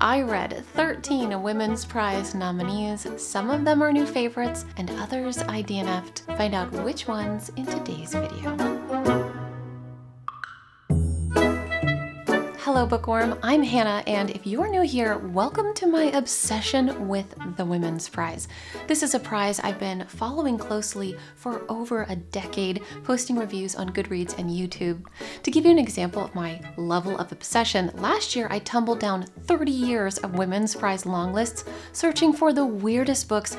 I read 13 Women's Prize nominees. Some of them are new favorites, and others I DNF'd. Find out which ones in today's video. Hello Bookworm, I'm Hannah, and if you're new here, welcome to my obsession with the Women's Prize. This is a prize I've been following closely for over a decade, posting reviews on Goodreads and YouTube. To give you an example of my level of obsession, last year I tumbled down 30 years of Women's Prize long lists, searching for the weirdest books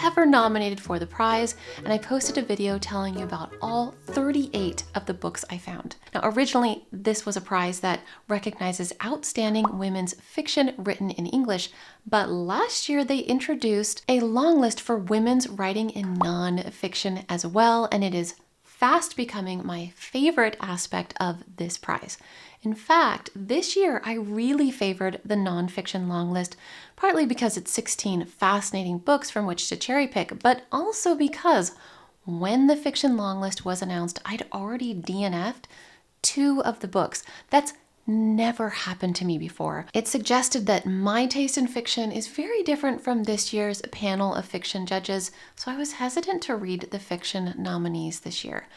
ever nominated for the prize, and I posted a video telling you about all 38 of the books I found. Now, originally, this was a prize that recognizes outstanding women's fiction written in English, but last year they introduced a long list for women's writing in non-fiction as well, and it is fast becoming my favorite aspect of this prize. In fact, this year I really favored the nonfiction long list, partly because it's 16 fascinating books from which to cherry pick, but also because when the fiction long list was announced, I'd already DNF'd 2 of the books. That's never happened to me before. It suggested that my taste in fiction is very different from this year's panel of fiction judges, so I was hesitant to read the fiction nominees this year.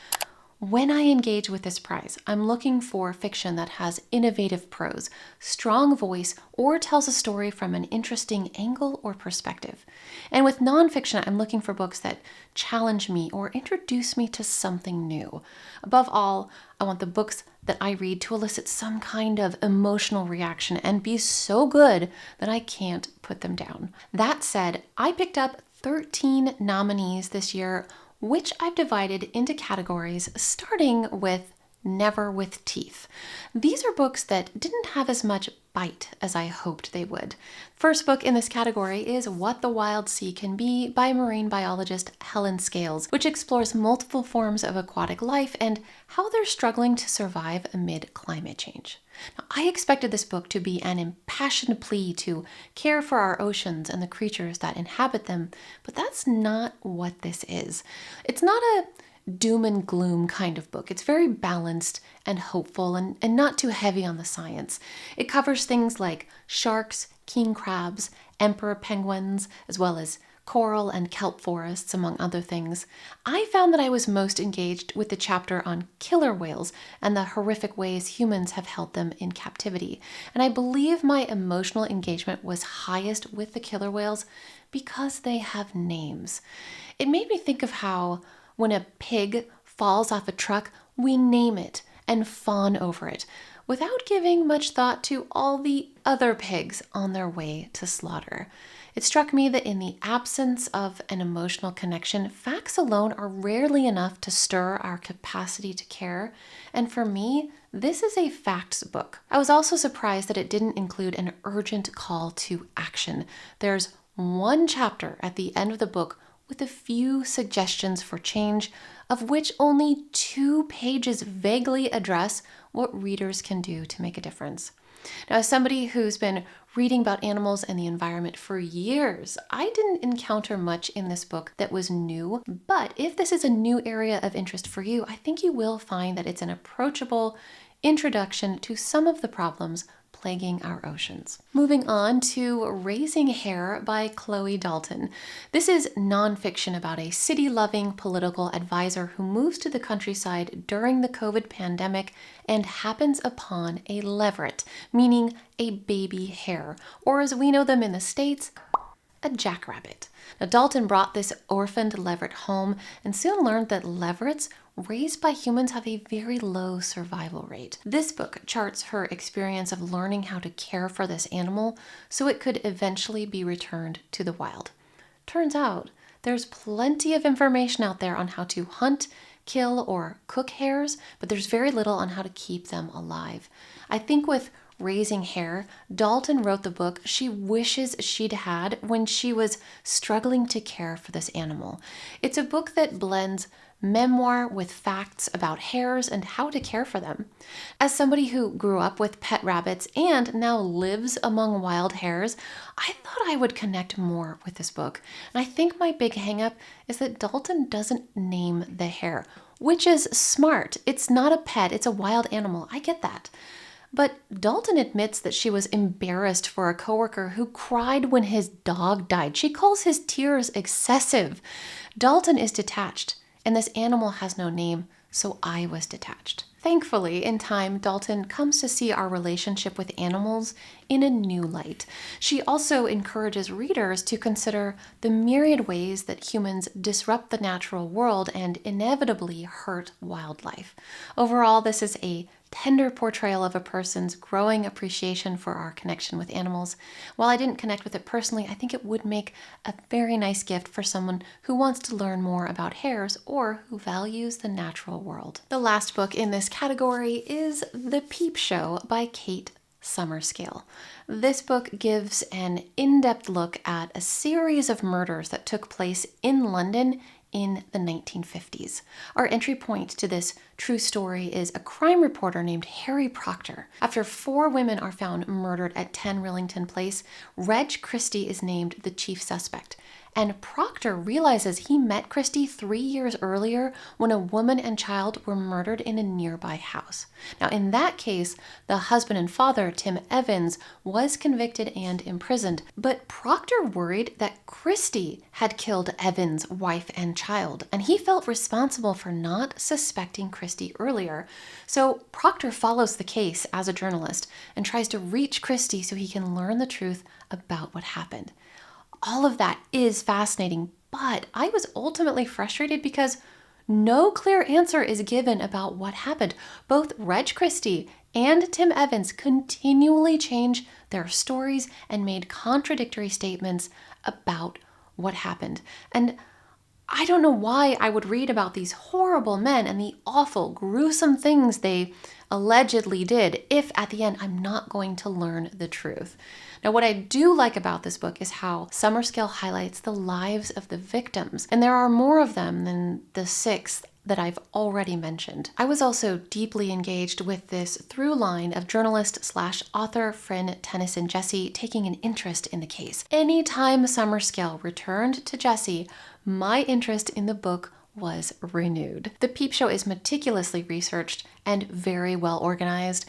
When I engage with this prize, I'm looking for fiction that has innovative prose, strong voice, or tells a story from an interesting angle or perspective. And with nonfiction, I'm looking for books that challenge me or introduce me to something new. Above all, I want the books that I read to elicit some kind of emotional reaction and be so good that I can't put them down. That said, I picked up 13 nominees this year, which I've divided into categories, starting with Never with Teeth. These are books that didn't have as much bite as I hoped they would. First book in this category is What the Wild Sea Can Be by marine biologist Helen Scales, which explores multiple forms of aquatic life and how they're struggling to survive amid climate change. Now, I expected this book to be an impassioned plea to care for our oceans and the creatures that inhabit them, but that's not what this is. It's not a doom and gloom kind of book. It's very balanced and hopeful and not too heavy on the science. It covers things like sharks, king crabs, emperor penguins, as well as coral and kelp forests, among other things. I found that I was most engaged with the chapter on killer whales and the horrific ways humans have held them in captivity. And I believe my emotional engagement was highest with the killer whales because they have names. It made me think of how when a pig falls off a truck, we name it and fawn over it, without giving much thought to all the other pigs on their way to slaughter. It struck me that in the absence of an emotional connection, facts alone are rarely enough to stir our capacity to care, and for me, this is a facts book. I was also surprised that it didn't include an urgent call to action. There's one chapter at the end of the book with a few suggestions for change, of which only 2 pages vaguely address what readers can do to make a difference. Now, as somebody who's been reading about animals and the environment for years, I didn't encounter much in this book that was new, but if this is a new area of interest for you, I think you will find that it's an approachable introduction to some of the problems plaguing our oceans. Moving on to Raising Hair by Chloe Dalton. This is nonfiction about a city-loving political advisor who moves to the countryside during the COVID pandemic and happens upon a leveret, meaning a baby hare, or as we know them in the States, a jackrabbit. Now, Dalton brought this orphaned leveret home and soon learned that leverets raised by humans have a very low survival rate. This book charts her experience of learning how to care for this animal so it could eventually be returned to the wild. Turns out, there's plenty of information out there on how to hunt, kill, or cook hares, but there's very little on how to keep them alive. I think with Raising Hair, Dalton wrote the book she wishes she'd had when she was struggling to care for this animal. It's a book that blends memoir with facts about hares and how to care for them. As somebody who grew up with pet rabbits and now lives among wild hares, I thought I would connect more with this book. And I think my big hangup is that Dalton doesn't name the hare, which is smart. It's not a pet, it's a wild animal. I get that. But Dalton admits that she was embarrassed for a coworker who cried when his dog died. She calls his tears excessive. Dalton is detached, and this animal has no name, so I was detached. Thankfully, in time, Dalton comes to see our relationship with animals in a new light. She also encourages readers to consider the myriad ways that humans disrupt the natural world and inevitably hurt wildlife. Overall, this is a tender portrayal of a person's growing appreciation for our connection with animals. While I didn't connect with it personally, I think it would make a very nice gift for someone who wants to learn more about hares or who values the natural world. The last book in this category is The Peep Show by Kate Summerscale. This book gives an in-depth look at a series of murders that took place in London in the 1950s. Our entry point to this true story is a crime reporter named Harry Proctor. After 4 women are found murdered at 10 Rillington Place, Reg Christie is named the chief suspect. And Proctor realizes he met Christie 3 years earlier when a woman and child were murdered in a nearby house. Now, in that case, the husband and father, Tim Evans, was convicted and imprisoned. But Proctor worried that Christie had killed Evans' wife and child, and he felt responsible for not suspecting Christie earlier. So Proctor follows the case as a journalist and tries to reach Christie so he can learn the truth about what happened. All of that is fascinating, but I was ultimately frustrated because no clear answer is given about what happened. Both Reg Christie and Tim Evans continually changed their stories and made contradictory statements about what happened. And I don't know why I would read about these horrible men and the awful, gruesome things they allegedly did if at the end I'm not going to learn the truth. Now, what I do like about this book is how Summerscale highlights the lives of the victims, and there are more of them than the 6 that I've already mentioned. I was also deeply engaged with this through line of journalist/author friend Tennyson Jesse taking an interest in the case. Anytime Summerscale returned to Jesse, my interest in the book was renewed. The Peep Show is meticulously researched and very well organized.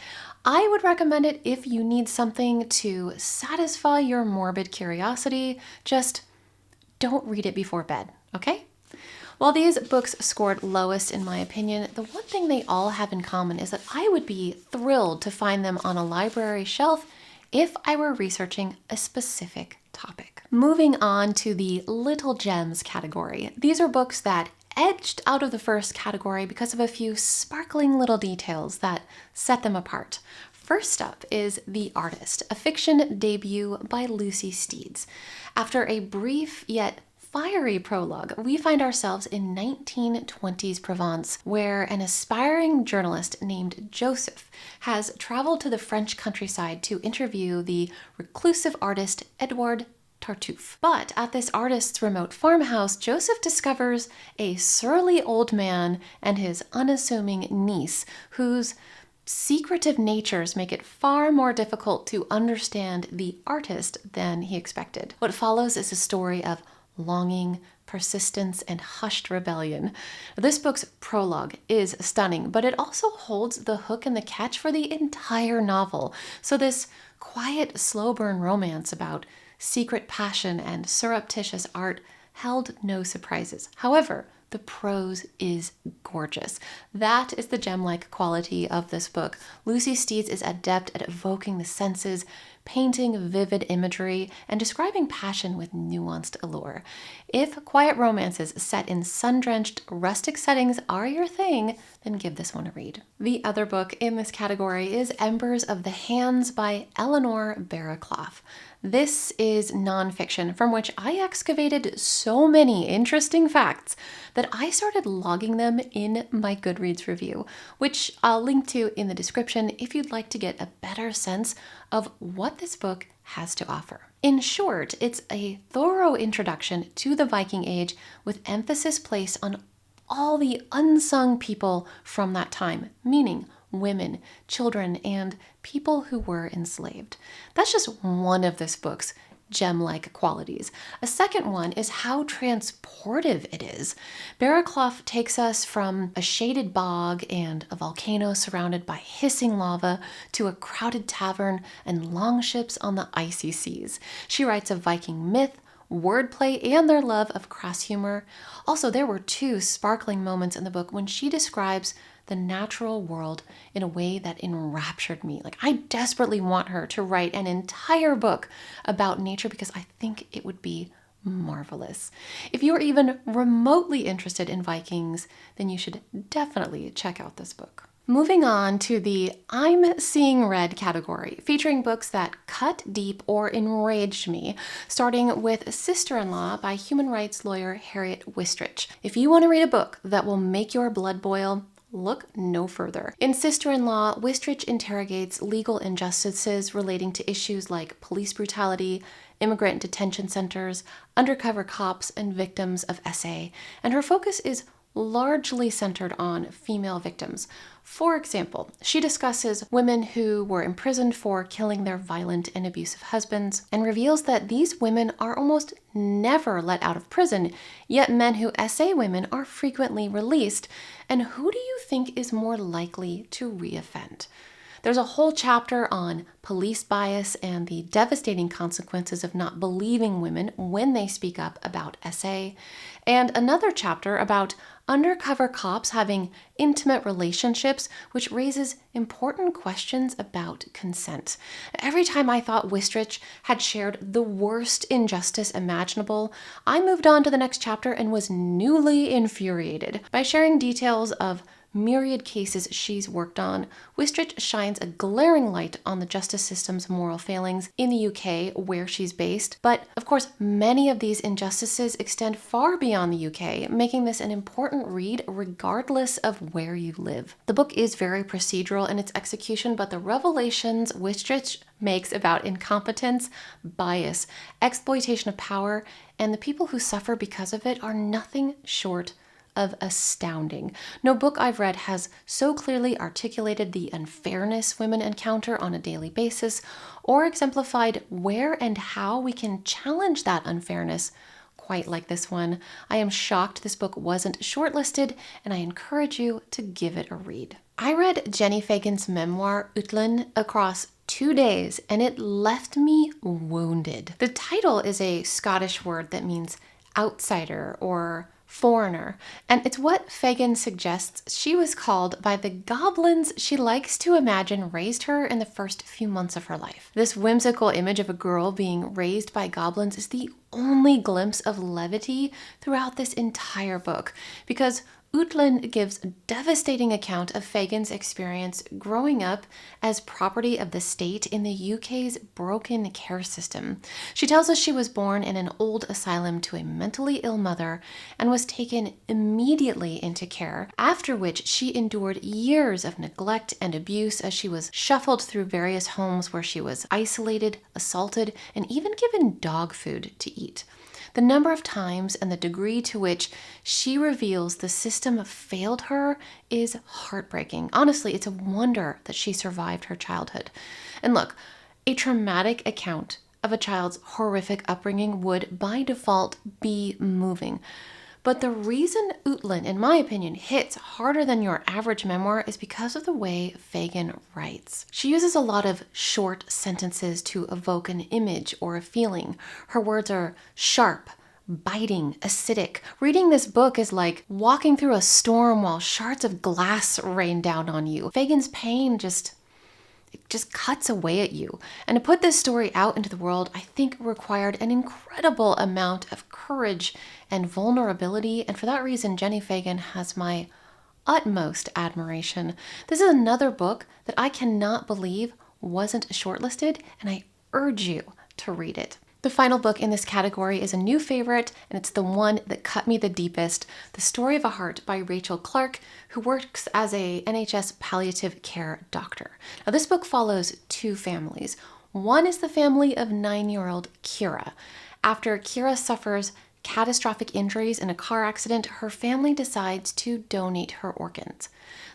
I would recommend it if you need something to satisfy your morbid curiosity. Just don't read it before bed, okay? While these books scored lowest in my opinion, the one thing they all have in common is that I would be thrilled to find them on a library shelf if I were researching a specific topic. Moving on to the Little Gems category. These are books that edged out of the first category because of a few sparkling little details that set them apart. First up is The Artist, a fiction debut by Lucy Steeds. After a brief yet fiery prologue, we find ourselves in 1920s Provence, where an aspiring journalist named Joseph has traveled to the French countryside to interview the reclusive artist Edouard Tartuffe. But at this artist's remote farmhouse, Joseph discovers a surly old man and his unassuming niece, whose secretive natures make it far more difficult to understand the artist than he expected. What follows is a story of longing, persistence, and hushed rebellion. This book's prologue is stunning, but it also holds the hook and the catch for the entire novel. So this quiet, slow burn romance about secret passion and surreptitious art held no surprises. However, the prose is gorgeous. That is the gem-like quality of this book. Lucy Steeds is adept at evoking the senses, painting vivid imagery, and describing passion with nuanced allure. If quiet romances set in sun-drenched, rustic settings are your thing, then give this one a read. The other book in this category is Embers of the Hands by Eleanor Barraclough. This is nonfiction from which I excavated so many interesting facts that I started logging them in my Goodreads review, which I'll link to in the description if you'd like to get a better sense of what this book has to offer. In short, it's a thorough introduction to the Viking Age with emphasis placed on all the unsung people from that time, meaning women, children, and people who were enslaved. That's just one of this book's gem-like qualities. A second one is how transportive it is. Barraclough takes us from a shaded bog and a volcano surrounded by hissing lava to a crowded tavern and longships on the icy seas. She writes of Viking myth, wordplay, and their love of crass humor. Also, there were two sparkling moments in the book when she describes the natural world in a way that enraptured me. Like, I desperately want her to write an entire book about nature because I think it would be marvelous. If you are even remotely interested in Vikings, then you should definitely check out this book. Moving on to the I'm Seeing Red category, featuring books that cut deep or enraged me, starting with Sister-in-Law by human rights lawyer Harriet Wistrich. If you want to read a book that will make your blood boil, look no further. In Sister-in-Law, Wistrich interrogates legal injustices relating to issues like police brutality, immigrant detention centers, undercover cops, and victims of SA, and her focus is largely centered on female victims. For example, she discusses women who were imprisoned for killing their violent and abusive husbands and reveals that these women are almost never let out of prison, yet men who SA women are frequently released. And who do you think is more likely to reoffend? There's a whole chapter on police bias and the devastating consequences of not believing women when they speak up about SA, and another chapter about undercover cops having intimate relationships, which raises important questions about consent. Every time I thought Wistrich had shared the worst injustice imaginable, I moved on to the next chapter and was newly infuriated. By sharing details of myriad cases she's worked on, Wistrich shines a glaring light on the justice system's moral failings in the UK, where she's based. But of course, many of these injustices extend far beyond the UK, making this an important read regardless of where you live. The book is very procedural in its execution, but the revelations Wistrich makes about incompetence, bias, exploitation of power, and the people who suffer because of it are nothing short of astounding. No book I've read has so clearly articulated the unfairness women encounter on a daily basis, or exemplified where and how we can challenge that unfairness quite like this one. I am shocked this book wasn't shortlisted, and I encourage you to give it a read. I read Jenny Fagan's memoir, Utland, across 2 days, and it left me wounded. The title is a Scottish word that means outsider or foreigner, and it's what Fagan suggests she was called by the goblins she likes to imagine raised her in the first few months of her life. This whimsical image of a girl being raised by goblins is the only glimpse of levity throughout this entire book, because Utland gives a devastating account of Fagan's experience growing up as property of the state in the UK's broken care system. She tells us she was born in an old asylum to a mentally ill mother and was taken immediately into care, after which she endured years of neglect and abuse as she was shuffled through various homes where she was isolated, assaulted, and even given dog food to eat. The number of times and the degree to which she reveals the system failed her is heartbreaking. Honestly, it's a wonder that she survived her childhood. And look, a traumatic account of a child's horrific upbringing would, by default, be moving. But the reason Utland, in my opinion, hits harder than your average memoir is because of the way Fagan writes. She uses a lot of short sentences to evoke an image or a feeling. Her words are sharp, biting, acidic. Reading this book is like walking through a storm while shards of glass rain down on you. Fagan's pain just cuts away at you. And to put this story out into the world, I think required an incredible amount of courage and vulnerability. And for that reason, Jenny Fagan has my utmost admiration. This is another book that I cannot believe wasn't shortlisted, and I urge you to read it. The final book in this category is a new favorite, and it's the one that cut me the deepest, The Story of a Heart by Rachel Clark, who works as a NHS palliative care doctor. Now, this book follows two families. One is the family of 9-year-old Kira. After Kira suffers catastrophic injuries in a car accident, her family decides to donate her organs.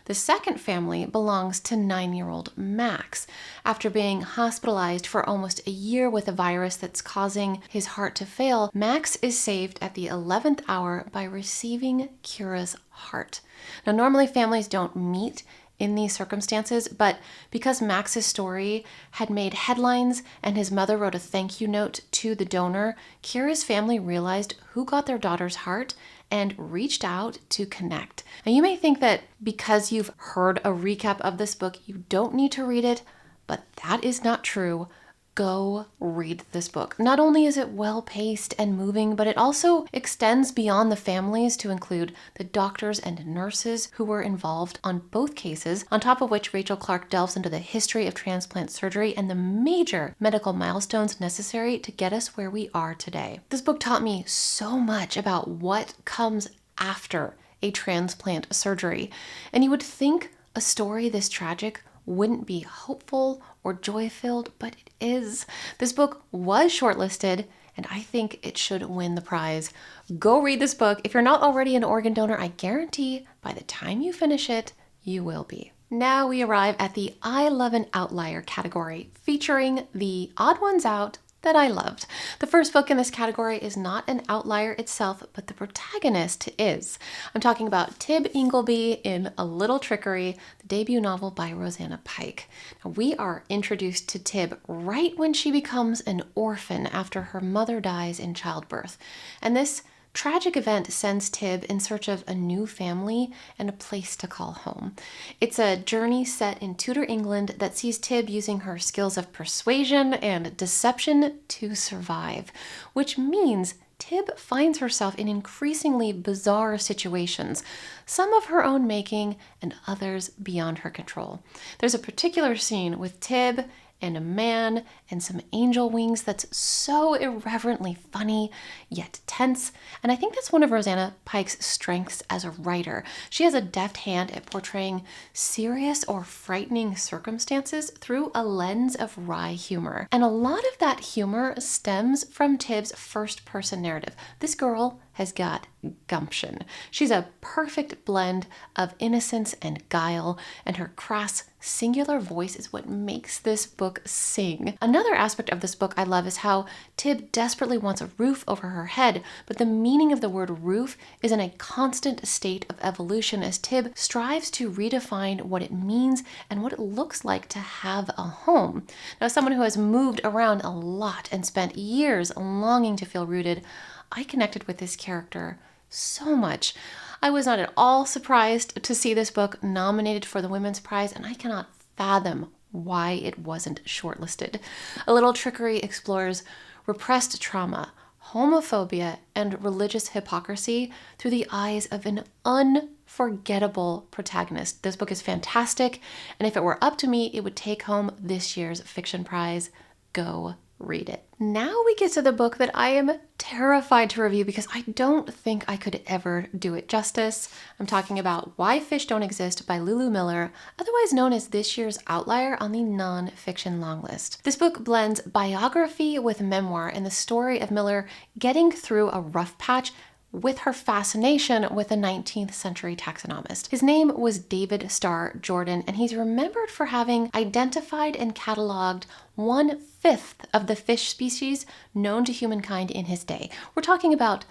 The second family belongs to 9-year-old Max. After being hospitalized for almost a year with a virus that's causing his heart to fail, Max is saved at the 11th hour by receiving Kira's heart. Now, normally families don't meet in these circumstances, but because Max's story had made headlines and his mother wrote a thank you note to the donor, Kira's family realized who got their daughter's heart and reached out to connect. Now, you may think that because you've heard a recap of this book, you don't need to read it, but that is not true. Go read this book. Not only is it well-paced and moving, but it also extends beyond the families to include the doctors and nurses who were involved on both cases, on top of which Rachel Clark delves into the history of transplant surgery and the major medical milestones necessary to get us where we are today. This book taught me so much about what comes after a transplant surgery, and you would think a story this tragic wouldn't be hopeful or joy-filled, but it is. This book was shortlisted, and I think it should win the prize. Go read this book. If you're not already an organ donor, I guarantee by the time you finish it, you will be. Now we arrive at the I Love an Outlier category, featuring the odd ones out that I loved. The first book in this category is not an outlier itself, but the protagonist is. I'm talking about Tib Ingleby in A Little Trickery, the debut novel by Rosanna Pike. Now, we are introduced to Tib right when she becomes an orphan after her mother dies in childbirth. And this tragic event sends Tib in search of a new family and a place to call home. It's a journey set in Tudor England that sees Tib using her skills of persuasion and deception to survive, which means Tib finds herself in increasingly bizarre situations, some of her own making and others beyond her control. There's a particular scene with Tib and a man and some angel wings that's so irreverently funny yet tense, and I think that's one of Rosanna Pike's strengths as a writer. She has a deft hand at portraying serious or frightening circumstances through a lens of wry humor, and a lot of that humor stems from Tib's first-person narrative. This girl has got gumption. She's a perfect blend of innocence and guile, and her crass, singular voice is what makes this book sing. Another aspect of this book I love is how Tib desperately wants a roof over her head, but the meaning of the word roof is in a constant state of evolution as Tib strives to redefine what it means and what it looks like to have a home. Now, as someone who has moved around a lot and spent years longing to feel rooted, I connected with this character so much. I was not at all surprised to see this book nominated for the Women's Prize, and I cannot fathom why it wasn't shortlisted. A Little Trickery explores repressed trauma, homophobia, and religious hypocrisy through the eyes of an unforgettable protagonist. This book is fantastic, and if it were up to me, it would take home this year's fiction prize. Go read it. Now we get to the book that I am terrified to review because I don't think I could ever do it justice. I'm talking about Why Fish Don't Exist by Lulu Miller, otherwise known as this year's outlier on the non-fiction long list. This book blends biography with memoir and the story of Miller getting through a rough patch with her fascination with a 19th century taxonomist. His name was David Starr Jordan, and he's remembered for having identified and cataloged 1/5 of the fish species known to humankind in his day. We're talking about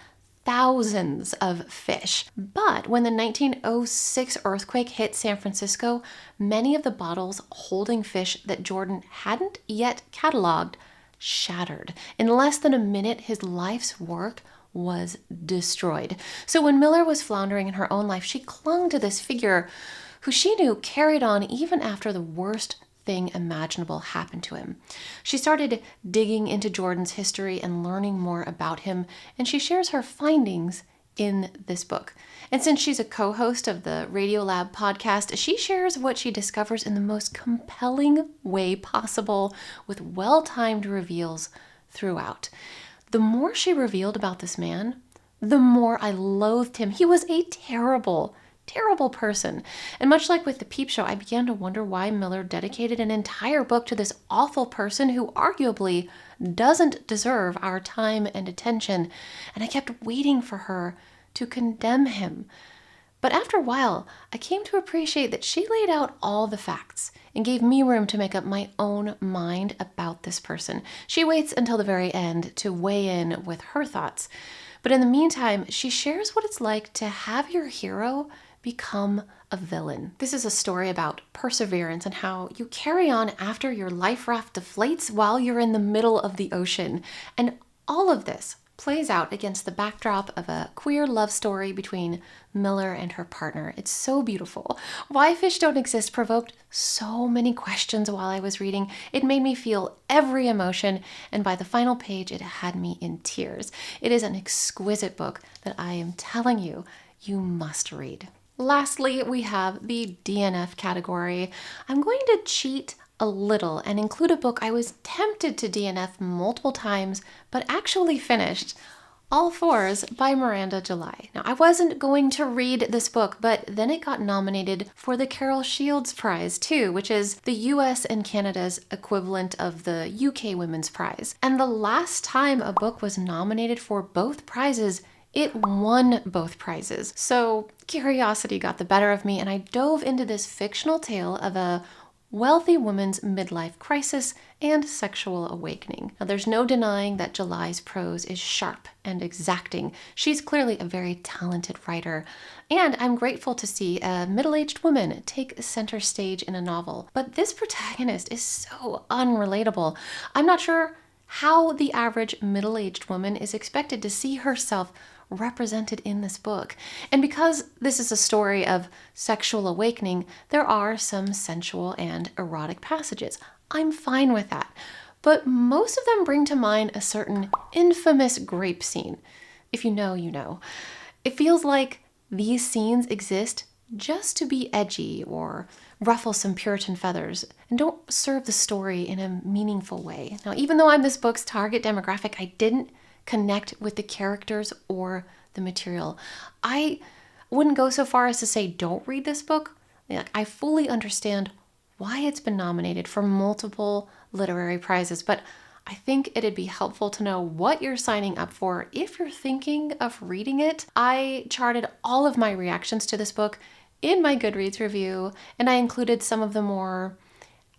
thousands of fish. But when the 1906 earthquake hit San Francisco, many of the bottles holding fish that Jordan hadn't yet cataloged shattered. In less than a minute, his life's work was destroyed. So when Miller was floundering in her own life, she clung to this figure who she knew carried on even after the worst thing imaginable happened to him. She started digging into Jordan's history and learning more about him, and she shares her findings in this book. And since she's a co-host of the Radiolab podcast, she shares what she discovers in the most compelling way possible with well-timed reveals throughout. The more she revealed about this man, the more I loathed him. He was a terrible, terrible person. And much like with the Peep Show, I began to wonder why Miller dedicated an entire book to this awful person who arguably doesn't deserve our time and attention. And I kept waiting for her to condemn him. But after a while, I came to appreciate that she laid out all the facts and gave me room to make up my own mind about this person. She waits until the very end to weigh in with her thoughts. But in the meantime, she shares what it's like to have your hero become a villain. This is a story about perseverance and how you carry on after your life raft deflates while you're in the middle of the ocean. And all of this plays out against the backdrop of a queer love story between Miller and her partner. It's so beautiful. Why Fish Don't Exist provoked so many questions while I was reading. It made me feel every emotion, and by the final page, it had me in tears. It is an exquisite book that I am telling you, you must read. Lastly, we have the DNF category. I'm going to cheat a little and include a book I was tempted to DNF multiple times, but actually finished, All Fours by Miranda July. Now, I wasn't going to read this book, but then it got nominated for the Carol Shields Prize too, which is the US and Canada's equivalent of the UK Women's Prize. And the last time a book was nominated for both prizes, it won both prizes. So curiosity got the better of me, and I dove into this fictional tale of a wealthy woman's midlife crisis and sexual awakening. Now, there's no denying that July's prose is sharp and exacting. She's clearly a very talented writer, and I'm grateful to see a middle-aged woman take center stage in a novel. But this protagonist is so unrelatable. I'm not sure how the average middle-aged woman is expected to see herself represented in this book. And because this is a story of sexual awakening, there are some sensual and erotic passages. I'm fine with that. But most of them bring to mind a certain infamous grape scene. If you know, you know. It feels like these scenes exist just to be edgy or ruffle some Puritan feathers and don't serve the story in a meaningful way. Now, even though I'm this book's target demographic, I didn't connect with the characters or the material. I wouldn't go so far as to say don't read this book. I fully understand why it's been nominated for multiple literary prizes, but I think it'd be helpful to know what you're signing up for if you're thinking of reading it. I charted all of my reactions to this book in my Goodreads review, and I included some of the more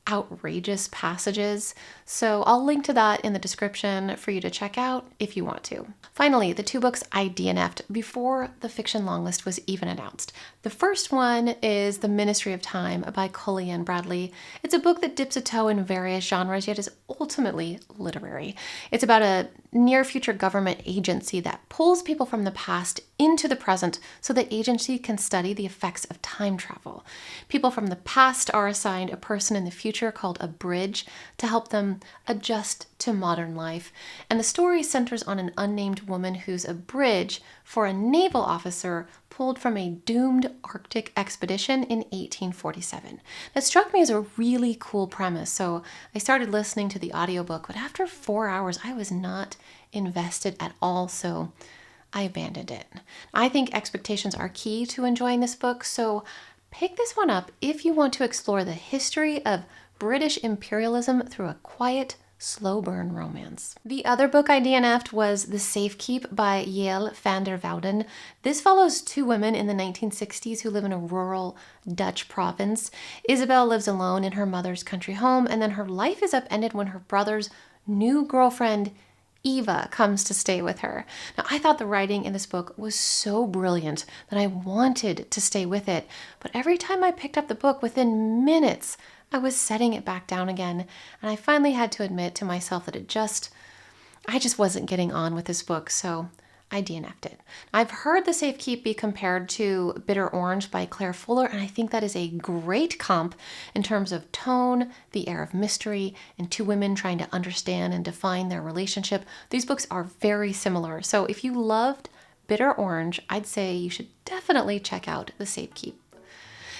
outrageous passages. So I'll link to that in the description for you to check out if you want to. Finally, the two books I DNF'd before the fiction longlist was even announced. The first one is The Ministry of Time by Cullianne Bradley. It's a book that dips a toe in various genres, yet is ultimately literary. It's about a near-future government agency that pulls people from the past into the present so that agency can study the effects of time travel. People from the past are assigned a person in the future called a bridge to help them adjust to modern life. And the story centers on an unnamed woman who's a bridge for a naval officer pulled from a doomed Arctic expedition in 1847. That struck me as a really cool premise, so I started listening to the audiobook, but after 4 hours, I was not invested at all, so I abandoned it. I think expectations are key to enjoying this book, so pick this one up if you want to explore the history of British imperialism through a quiet, slow burn romance. The other book I DNF'd was The Safekeep by Yael van der Wouden. This follows two women in the 1960s who live in a rural Dutch province. Isabel lives alone in her mother's country home, and then her life is upended when her brother's new girlfriend Eva comes to stay with her. Now, I thought the writing in this book was so brilliant that I wanted to stay with it, but every time I picked up the book, within minutes, I was setting it back down again, and I finally had to admit to myself that I just wasn't getting on with this book, so I DNF'd it. I've heard The Safekeep be compared to Bitter Orange by Claire Fuller, and I think that is a great comp in terms of tone, the air of mystery, and two women trying to understand and define their relationship. These books are very similar, so if you loved Bitter Orange, I'd say you should definitely check out The Safekeep.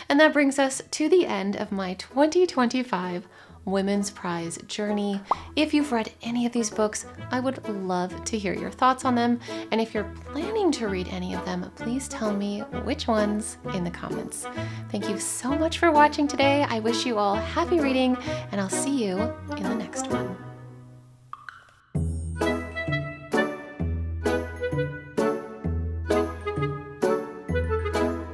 And that brings us to the end of my 2025 Women's Prize journey. If you've read any of these books, I would love to hear your thoughts on them. And if you're planning to read any of them, please tell me which ones in the comments. Thank you so much for watching today. I wish you all happy reading, and I'll see you in the next one.